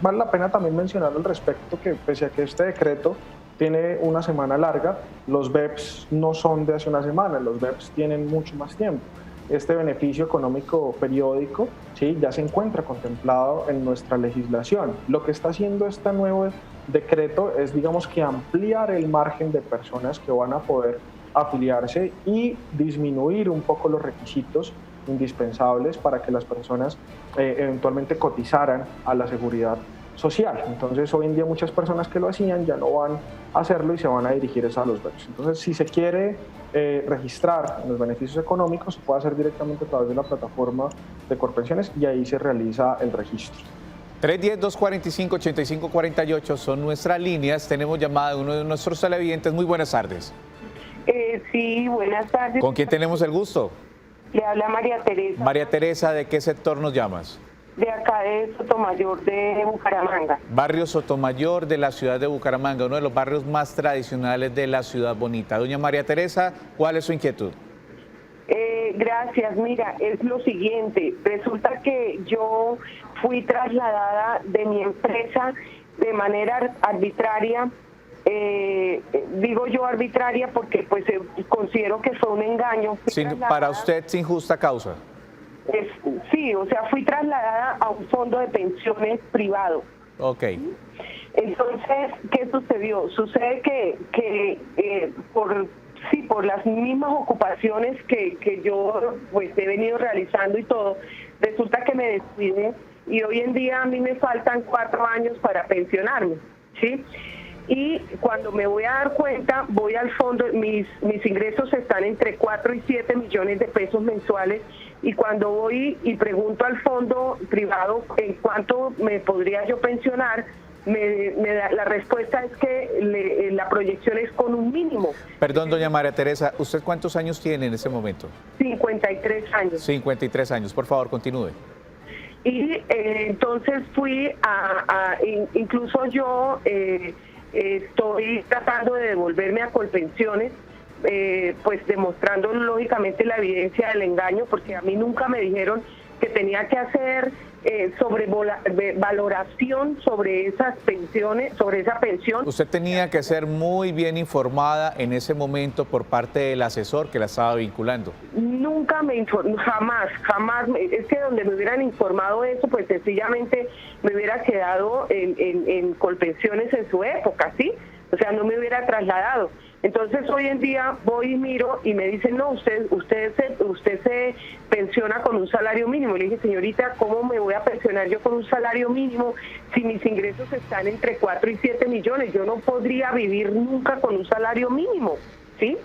Vale la pena también mencionar al respecto que, pese a que este decreto tiene una semana larga, los BEPS no son de hace una semana, los BEPS tienen mucho más tiempo. Este beneficio económico periódico, ¿sí?, ya se encuentra contemplado en nuestra legislación. Lo que está haciendo este nuevo decreto es, digamos, que ampliar el margen de personas que van a poder afiliarse y disminuir un poco los requisitos indispensables para que las personas eventualmente cotizaran a la seguridad social. Entonces, hoy en día muchas personas que lo hacían ya no van a hacerlo y se van a dirigir a los BEPS. Entonces, si se quiere registrar en los beneficios económicos, se puede hacer directamente a través de la plataforma de Colpensiones y ahí se realiza el registro. 310-245-8548 son nuestras líneas. Tenemos llamada de uno de nuestros televidentes. Muy buenas tardes. Sí, buenas tardes. ¿Con quién tenemos el gusto? Le habla María Teresa. María Teresa, ¿de qué sector nos llamas? De acá de Sotomayor de Bucaramanga. Barrio Sotomayor de la ciudad de Bucaramanga, uno de los barrios más tradicionales de la ciudad bonita. Doña María Teresa, ¿cuál es su inquietud? Gracias. Mira, es lo siguiente. Resulta que yo fui trasladada de mi empresa de manera arbitraria. Digo yo arbitraria porque pues considero que fue un engaño. Para usted, sin justa causa. Sí, o sea, fui trasladada a un fondo de pensiones privado. Ok. Entonces, ¿qué sucedió? Sucede que por las mismas ocupaciones que yo pues he venido realizando y todo, resulta que me descuidé y hoy en día a mí me faltan 4 años para pensionarme, ¿sí? Y cuando me voy a dar cuenta, voy al fondo, mis ingresos están entre 4 y 7 millones de pesos mensuales, y cuando voy y pregunto al fondo privado en cuánto me podría yo pensionar, la respuesta es que la proyección es con un mínimo. Perdón, doña María Teresa, ¿usted cuántos años tiene en ese momento? 53 años. 53 años, por favor, continúe. Y entonces fui incluso yo estoy tratando de devolverme a Colpensiones, pues demostrando lógicamente la evidencia del engaño, porque a mí nunca me dijeron que tenía que hacer valoración sobre esas pensiones, sobre esa pensión. Usted tenía que ser muy bien informada en ese momento por parte del asesor que la estaba vinculando. Nunca me informó, jamás, es que donde me hubieran informado eso, pues sencillamente me hubiera quedado en Colpensiones en su época, ¿sí? O sea, no me hubiera trasladado. Entonces hoy en día voy y miro y me dicen, no, usted se pensiona con un salario mínimo. Le dije, señorita, ¿cómo me voy a pensionar yo con un salario mínimo si mis ingresos están entre 4 y 7 millones? Yo no podría vivir nunca con un salario mínimo, ¿sí?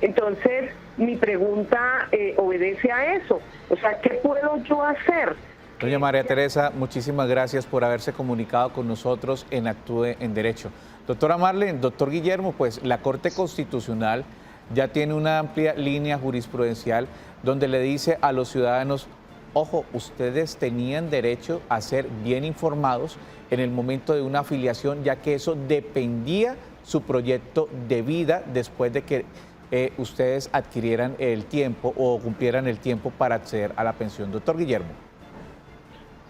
Entonces mi pregunta obedece a eso. O sea, ¿qué puedo yo hacer? Doña María Teresa, muchísimas gracias por haberse comunicado con nosotros en Actúe en Derecho. Doctora Marlene, doctor Guillermo, pues la Corte Constitucional ya tiene una amplia línea jurisprudencial donde le dice a los ciudadanos, ojo, ustedes tenían derecho a ser bien informados en el momento de una afiliación, ya que eso dependía su proyecto de vida después de que ustedes adquirieran el tiempo o cumplieran el tiempo para acceder a la pensión. Doctor Guillermo.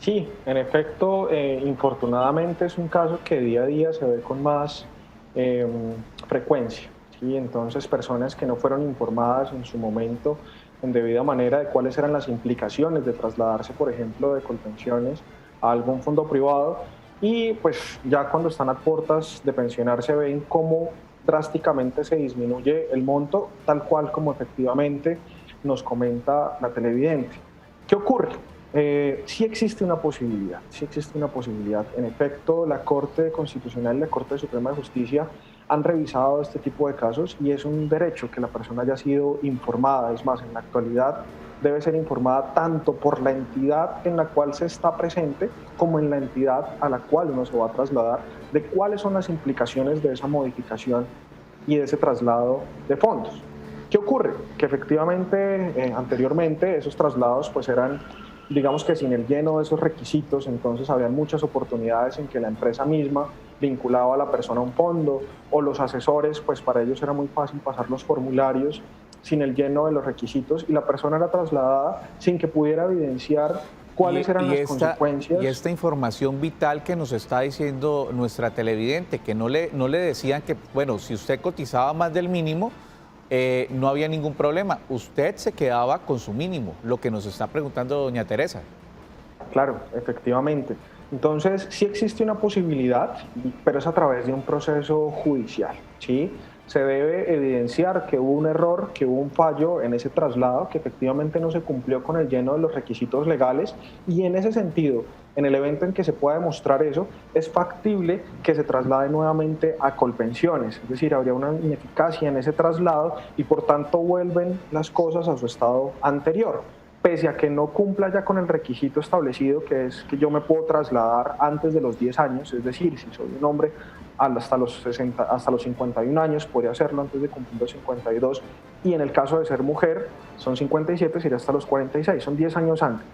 Sí, en efecto, infortunadamente es un caso que día a día se ve con más frecuencia. ¿Sí? Entonces, personas que no fueron informadas en su momento en debida manera de cuáles eran las implicaciones de trasladarse, por ejemplo, de Colpensiones a algún fondo privado, y pues ya cuando están a puertas de pensionarse ven cómo drásticamente se disminuye el monto, tal cual como efectivamente nos comenta la televidente. ¿Qué ocurre? Sí existe una posibilidad. En efecto, la Corte Constitucional y la Corte Suprema de Justicia han revisado este tipo de casos y es un derecho que la persona haya sido informada. Es más, en la actualidad debe ser informada tanto por la entidad en la cual se está presente como en la entidad a la cual uno se va a trasladar, de cuáles son las implicaciones de esa modificación y de ese traslado de fondos. ¿Qué ocurre? Que efectivamente, anteriormente, esos traslados pues eran, digamos que sin el lleno de esos requisitos, entonces habían muchas oportunidades en que la empresa misma vinculaba a la persona a un fondo, o los asesores, pues para ellos era muy fácil pasar los formularios sin el lleno de los requisitos y la persona era trasladada sin que pudiera evidenciar cuáles eran las consecuencias. Y esta información vital que nos está diciendo nuestra televidente, que no le decían que, bueno, si usted cotizaba más del mínimo, no había ningún problema. Usted se quedaba con su mínimo, lo que nos está preguntando doña Teresa. Claro, efectivamente. Entonces, sí existe una posibilidad, pero es a través de un proceso judicial, ¿sí? Se debe evidenciar que hubo un error, que hubo un fallo en ese traslado, que efectivamente no se cumplió con el lleno de los requisitos legales, y en ese sentido, en el evento en que se pueda demostrar eso, es factible que se traslade nuevamente a Colpensiones, es decir, habría una ineficacia en ese traslado y por tanto vuelven las cosas a su estado anterior, pese a que no cumpla ya con el requisito establecido, que es que yo me puedo trasladar antes de los 10 años, es decir, si soy un hombre hasta los 51 años, podría hacerlo antes de cumplir los 52, y en el caso de ser mujer, son 57, sería hasta los 46, son 10 años antes.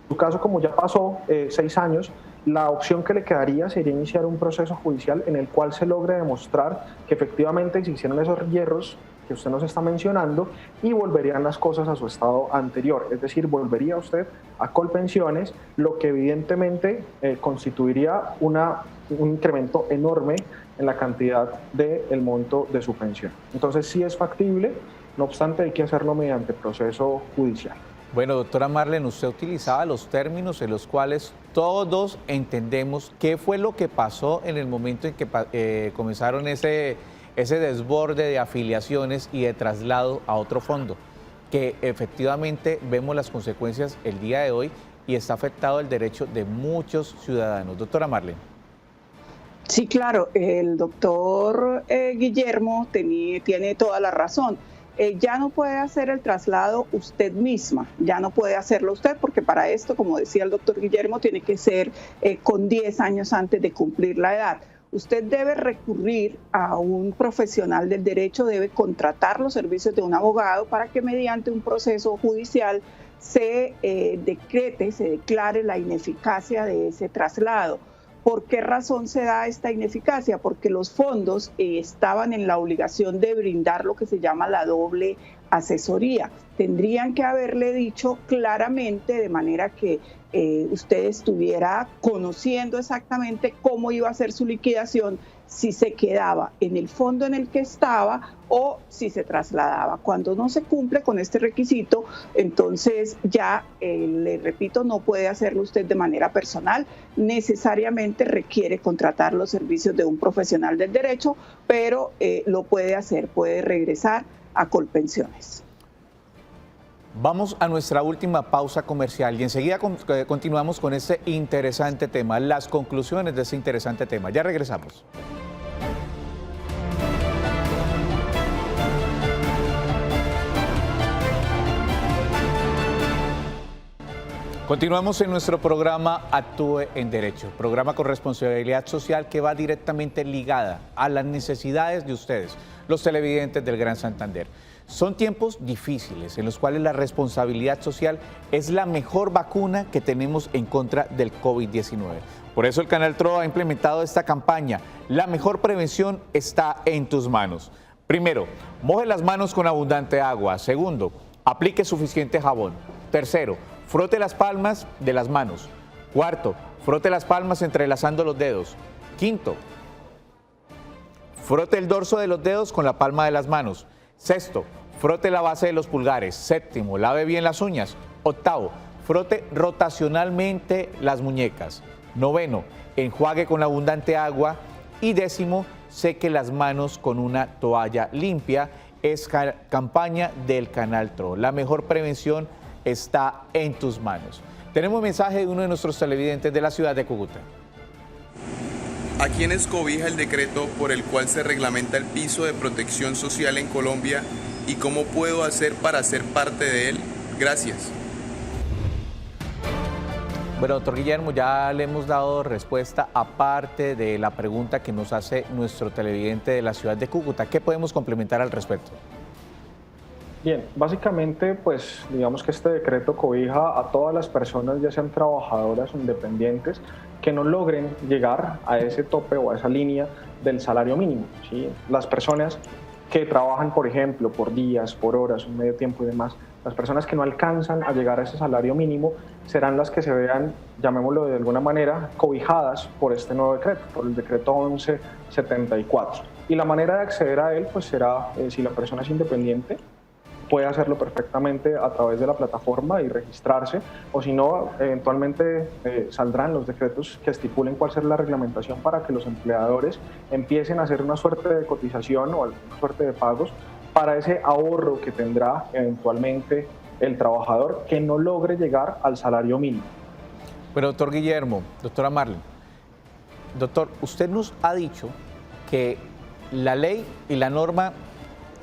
En su caso, como ya pasó 6 años, la opción que le quedaría sería iniciar un proceso judicial en el cual se logre demostrar que efectivamente se hicieron esos hierros que usted nos está mencionando y volverían las cosas a su estado anterior, es decir, volvería usted a Colpensiones, lo que evidentemente constituiría un incremento enorme en la cantidad del monto de su pensión. Entonces sí es factible, no obstante hay que hacerlo mediante proceso judicial. Bueno, doctora Marlene, usted utilizaba los términos en los cuales todos entendemos qué fue lo que pasó en el momento en que comenzaron ese desborde de afiliaciones y de traslado a otro fondo, que efectivamente vemos las consecuencias el día de hoy y está afectado el derecho de muchos ciudadanos. Doctora Marlene. Sí, claro, el doctor Guillermo tiene toda la razón. Ya no puede hacer el traslado usted misma, ya no puede hacerlo usted porque para esto, como decía el doctor Guillermo, tiene que ser con 10 años antes de cumplir la edad. Usted debe recurrir a un profesional del derecho, debe contratar los servicios de un abogado para que mediante un proceso judicial se declare la ineficacia de ese traslado. ¿Por qué razón se da esta ineficacia? Porque los fondos estaban en la obligación de brindar lo que se llama la doble asesoría. Tendrían que haberle dicho claramente, de manera que usted estuviera conociendo exactamente cómo iba a ser su liquidación, si se quedaba en el fondo en el que estaba o si se trasladaba. Cuando no se cumple con este requisito, entonces ya, le repito, no puede hacerlo usted de manera personal, necesariamente requiere contratar los servicios de un profesional del derecho, pero lo puede hacer, puede regresar a Colpensiones. Vamos a nuestra última pausa comercial y enseguida continuamos con este interesante tema, las conclusiones de este interesante tema. Ya regresamos. Continuamos en nuestro programa Actúe en Derecho, programa con responsabilidad social que va directamente ligada a las necesidades de ustedes, los televidentes del Gran Santander. Son tiempos difíciles en los cuales la responsabilidad social es la mejor vacuna que tenemos en contra del COVID-19. Por eso el Canal TRO ha implementado esta campaña. La mejor prevención está en tus manos. Primero, moje las manos con abundante agua. Segundo, aplique suficiente jabón. Tercero, frote las palmas de las manos. Cuarto, frote las palmas entrelazando los dedos. Quinto, frote el dorso de los dedos con la palma de las manos. Sexto, frote la base de los pulgares. Séptimo, lave bien las uñas. Octavo, frote rotacionalmente las muñecas. Noveno, enjuague con abundante agua. Y décimo, seque las manos con una toalla limpia. Es campaña del Canal TRO. La mejor prevención está en tus manos. Tenemos un mensaje de uno de nuestros televidentes de la ciudad de Cúcuta. ¿A quiénes cobija el decreto por el cual se reglamenta el piso de protección social en Colombia y cómo puedo hacer para ser parte de él? Gracias. Bueno, doctor Guillermo, ya le hemos dado respuesta aparte de la pregunta que nos hace nuestro televidente de la ciudad de Cúcuta. ¿Qué podemos complementar al respecto? Bien, básicamente, pues digamos que este decreto cobija a todas las personas, ya sean trabajadoras o independientes, que no logren llegar a ese tope o a esa línea del salario mínimo, ¿sí? Las personas que trabajan, por ejemplo, por días, por horas, un medio tiempo y demás, las personas que no alcanzan a llegar a ese salario mínimo serán las que se vean, llamémoslo de alguna manera, cobijadas por este nuevo decreto, por el decreto 1174. Y la manera de acceder a él, pues será, si la persona es independiente, puede hacerlo perfectamente a través de la plataforma y registrarse, o si no, eventualmente saldrán los decretos que estipulen cuál será la reglamentación para que los empleadores empiecen a hacer una suerte de cotización o alguna suerte de pagos para ese ahorro que tendrá eventualmente el trabajador que no logre llegar al salario mínimo. Bueno, doctor Guillermo, doctora Marlene, doctor, usted nos ha dicho que la ley y la norma,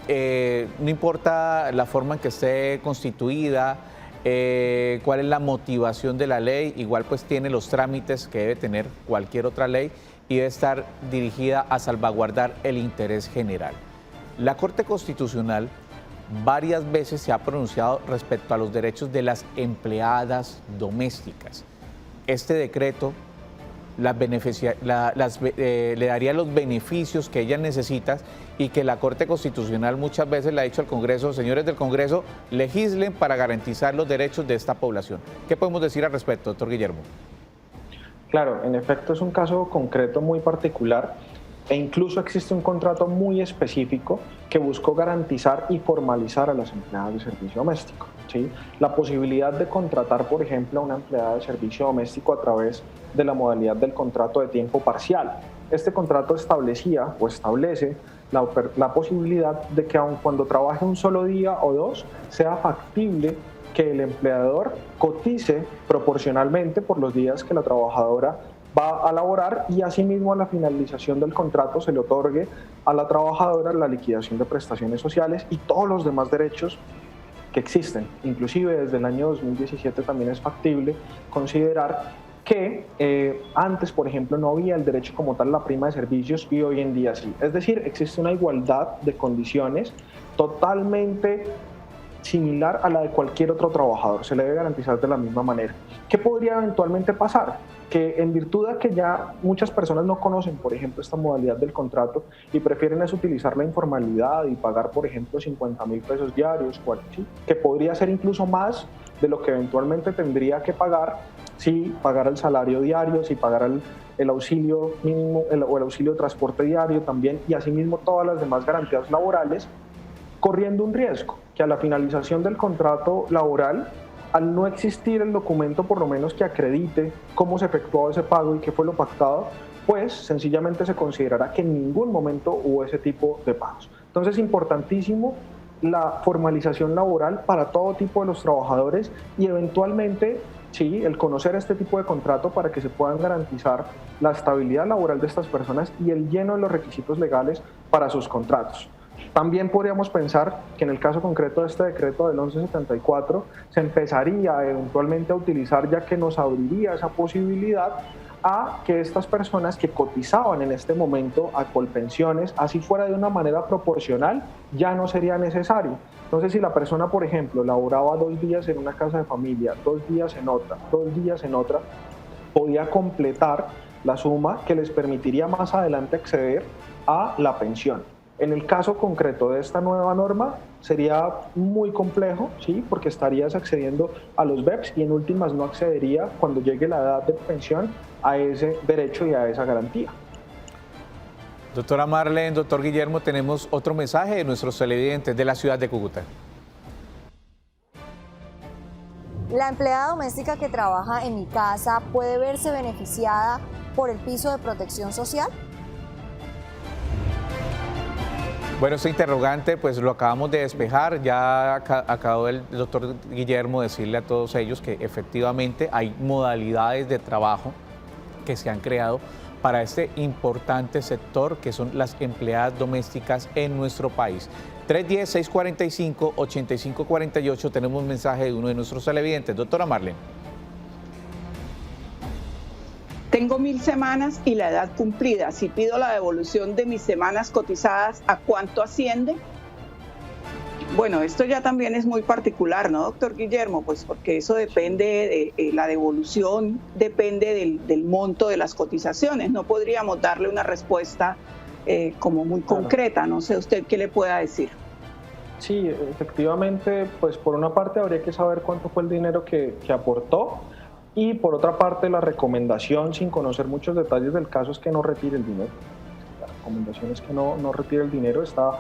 no importa la forma en que esté constituida, cuál es la motivación de la ley, igual pues tiene los trámites que debe tener cualquier otra ley y debe estar dirigida a salvaguardar el interés general. La Corte Constitucional varias veces se ha pronunciado respecto a los derechos de las empleadas domésticas. Este decreto le daría los beneficios que ellas necesitan y que la Corte Constitucional muchas veces le ha dicho al Congreso, señores del Congreso, legislen para garantizar los derechos de esta población. ¿Qué podemos decir al respecto, doctor Guillermo? Claro, en efecto es un caso concreto muy particular e incluso existe un contrato muy específico que buscó garantizar y formalizar a las empleadas de servicio doméstico, ¿sí? La posibilidad de contratar, por ejemplo, a una empleada de servicio doméstico a través de la modalidad del contrato de tiempo parcial. Este contrato establecía o establece la posibilidad de que aun cuando trabaje un solo día o dos, sea factible que el empleador cotice proporcionalmente por los días que la trabajadora va a laborar y asimismo a la finalización del contrato se le otorgue a la trabajadora la liquidación de prestaciones sociales y todos los demás derechos que existen. Inclusive desde el año 2017 también es factible considerar que antes, por ejemplo, no había el derecho como tal a la prima de servicios y hoy en día sí. Es decir, existe una igualdad de condiciones totalmente similar a la de cualquier otro trabajador, se le debe garantizar de la misma manera. ¿Qué podría eventualmente pasar? Que en virtud de que ya muchas personas no conocen, por ejemplo, esta modalidad del contrato y prefieren es utilizar la informalidad y pagar, por ejemplo, 50.000 pesos diarios, ¿sí? Que podría ser incluso más de lo que eventualmente tendría que pagar si pagara el salario diario, si pagara el auxilio mínimo o el auxilio de transporte diario también y asimismo todas las demás garantías laborales, corriendo un riesgo que a la finalización del contrato laboral, al no existir el documento por lo menos que acredite cómo se efectuó ese pago y qué fue lo pactado, pues sencillamente se considerará que en ningún momento hubo ese tipo de pagos. Entonces es importantísimo la formalización laboral para todo tipo de los trabajadores y eventualmente sí, el conocer este tipo de contrato para que se puedan garantizar la estabilidad laboral de estas personas y el lleno de los requisitos legales para sus contratos. También podríamos pensar que en el caso concreto de este decreto del 1174 se empezaría eventualmente a utilizar, ya que nos abriría esa posibilidad a que estas personas que cotizaban en este momento a Colpensiones, así fuera de una manera proporcional, ya no sería necesario. Entonces, si la persona, por ejemplo, laboraba 2 días en una casa de familia, 2 días en otra, 2 días en otra, podía completar la suma que les permitiría más adelante acceder a la pensión. En el caso concreto de esta nueva norma sería muy complejo, ¿sí? Porque estarías accediendo a los BEPS y en últimas no accedería cuando llegue la edad de pensión a ese derecho y a esa garantía. Doctora Marlene, doctor Guillermo, tenemos otro mensaje de nuestros televidentes de la ciudad de Cúcuta. ¿La empleada doméstica que trabaja en mi casa puede verse beneficiada por el piso de protección social? Bueno, este interrogante pues lo acabamos de despejar, ya acabó el doctor Guillermo decirle a todos ellos que efectivamente hay modalidades de trabajo que se han creado para este importante sector que son las empleadas domésticas en nuestro país. 310-645-8548, tenemos un mensaje de uno de nuestros televidentes. Doctora Marlene. Tengo 1000 semanas y la edad cumplida. Si pido la devolución de mis semanas cotizadas, ¿a cuánto asciende? Bueno, esto ya también es muy particular, ¿no, doctor Guillermo? Pues porque eso depende, la devolución depende del monto de las cotizaciones. No podríamos darle una respuesta como muy concreta. No sé usted qué le pueda decir. Sí, efectivamente, pues por una parte habría que saber cuánto fue el dinero que aportó. Y por otra parte, la recomendación, sin conocer muchos detalles del caso, es que no retire el dinero. La recomendación es que no retire el dinero, está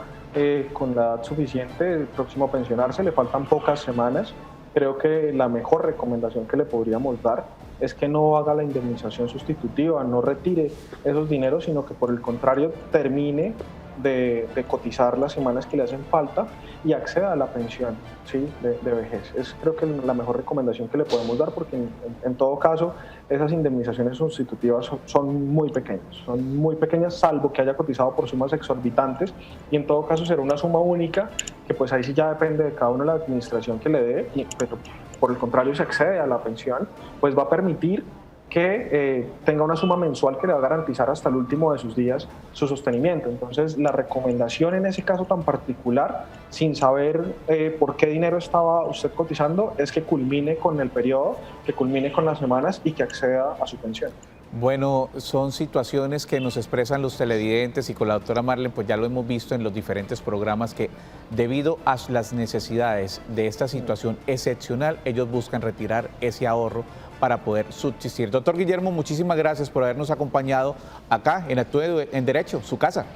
con la edad suficiente, el próximo a pensionarse, le faltan pocas semanas. Creo que la mejor recomendación que le podríamos dar es que no haga la indemnización sustitutiva, no retire esos dineros, sino que por el contrario termine de cotizar las semanas que le hacen falta y acceda a la pensión, ¿sí? de vejez. Es creo que la mejor recomendación que le podemos dar porque en todo caso esas indemnizaciones sustitutivas son muy pequeñas, salvo que haya cotizado por sumas exorbitantes y en todo caso será una suma única que pues ahí sí ya depende de cada uno de la administración que le dé, pero por el contrario se accede a la pensión, pues va a permitir que tenga una suma mensual que le va a garantizar hasta el último de sus días su sostenimiento. Entonces, la recomendación en ese caso tan particular, sin saber por qué dinero estaba usted cotizando, es que culmine con el periodo, que culmine con las semanas y que acceda a su pensión. Bueno, son situaciones que nos expresan los televidentes y con la doctora Marlene, pues ya lo hemos visto en los diferentes programas que debido a las necesidades de esta situación excepcional, ellos buscan retirar ese ahorro para poder subsistir. Doctor Guillermo, muchísimas gracias por habernos acompañado acá en Actúe en Derecho, su casa.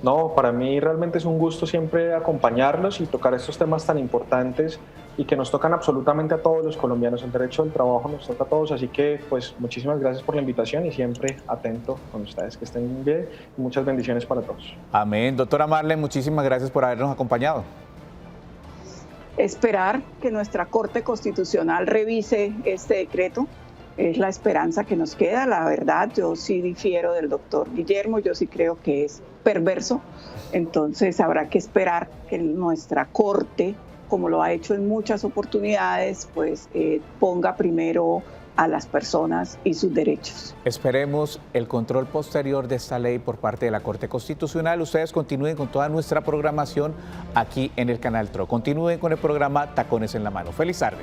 No, para mí realmente es un gusto siempre acompañarlos y tocar estos temas tan importantes y que nos tocan absolutamente a todos los colombianos. El derecho del trabajo nos toca a todos, así que pues muchísimas gracias por la invitación y siempre atento con ustedes. Que estén bien y muchas bendiciones para todos. Amén. Doctora Marlene, muchísimas gracias por habernos acompañado. Esperar que nuestra Corte Constitucional revise este decreto es la esperanza que nos queda. La verdad, yo sí difiero del doctor Guillermo, yo sí creo que es perverso, entonces habrá que esperar que nuestra Corte, como lo ha hecho en muchas oportunidades, pues ponga primero a las personas y sus derechos. Esperemos el control posterior de esta ley por parte de la Corte Constitucional. Ustedes continúen con toda nuestra programación aquí en el Canal TRO. Continúen con el programa Tacones en la Mano. Feliz tarde.